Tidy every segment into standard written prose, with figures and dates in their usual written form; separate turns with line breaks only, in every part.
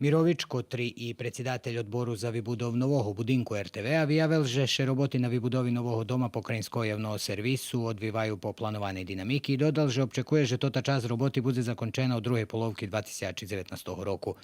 Мирович, котрий і председатель odboru за вибудов нового будинку РТВ, виявив, що роботи на вибудові нового дома Pokrajinskog javного servisu odvivaju po planovanій dinamiki i dodal, že očekuje, že tota čas roboty bude zakončena u druhej polovki 2019 roku.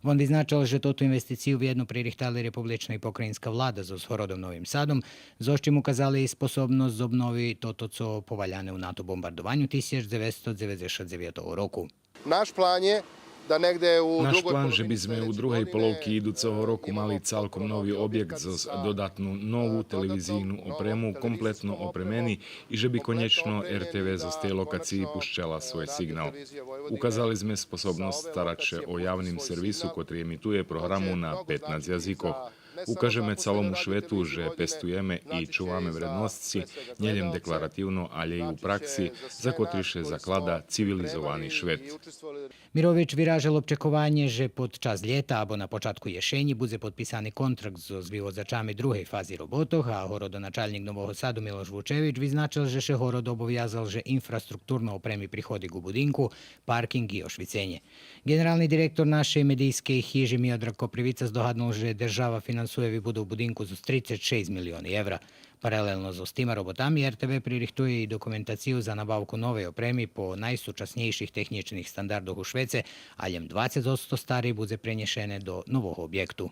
Von vyznačal, že toto investiciju vjedno pririhtali republična i pokrajinska vlada za Zhorodom Novim Sadom, za čim ukazali sposobnost za obnovi toto, co povaljane u NATO bombardovanju 1999 roku.
Naš plan je da negde u
Naš
drugoj
plán, že by
polovini
sme u
sledeće
druhej
godine
polovky idúceho roku mali
imamo
celkom nový objekt so dodatnú novú televízijnú opremu, kompletno opremení i že by konečno RTV zo tej lokaciji pušťala svoj signál. Ukázali sme sposobnosť starať sa o javným servisu, ktorý emituje programu na 15 jazykoch. Ukážeme celomu svetu, že pestujeme i čuvame vrednosti, nielen deklaratívno, ale i u praksi, za ktorý sa zaklada civilizovaný svet.
Mirović vyražal očakovanje, že podčas ljeta abo na počatku ješenji bude potpisani kontrakt so zvivozačami druhej fazi robotov, a horodonačalnik Novog Sadu Miloš Vučević vyznačil, že še horod obovjazal, že infrastrukturno opremi prihodi u budinku, parking i ošvicenje. Generalni direktor naše medijske hiže Miodrag Koprivica zdohadnul, že država finansuje vybudov budinku za 36 milioni evra. Paralelno s tima robotami RTV pririhtuje i dokumentaciju za nabavku nove opremi po najsučasnijših tehničnih standardoh u Švece, a ljem 20% stari bude prenješene do novog objektu.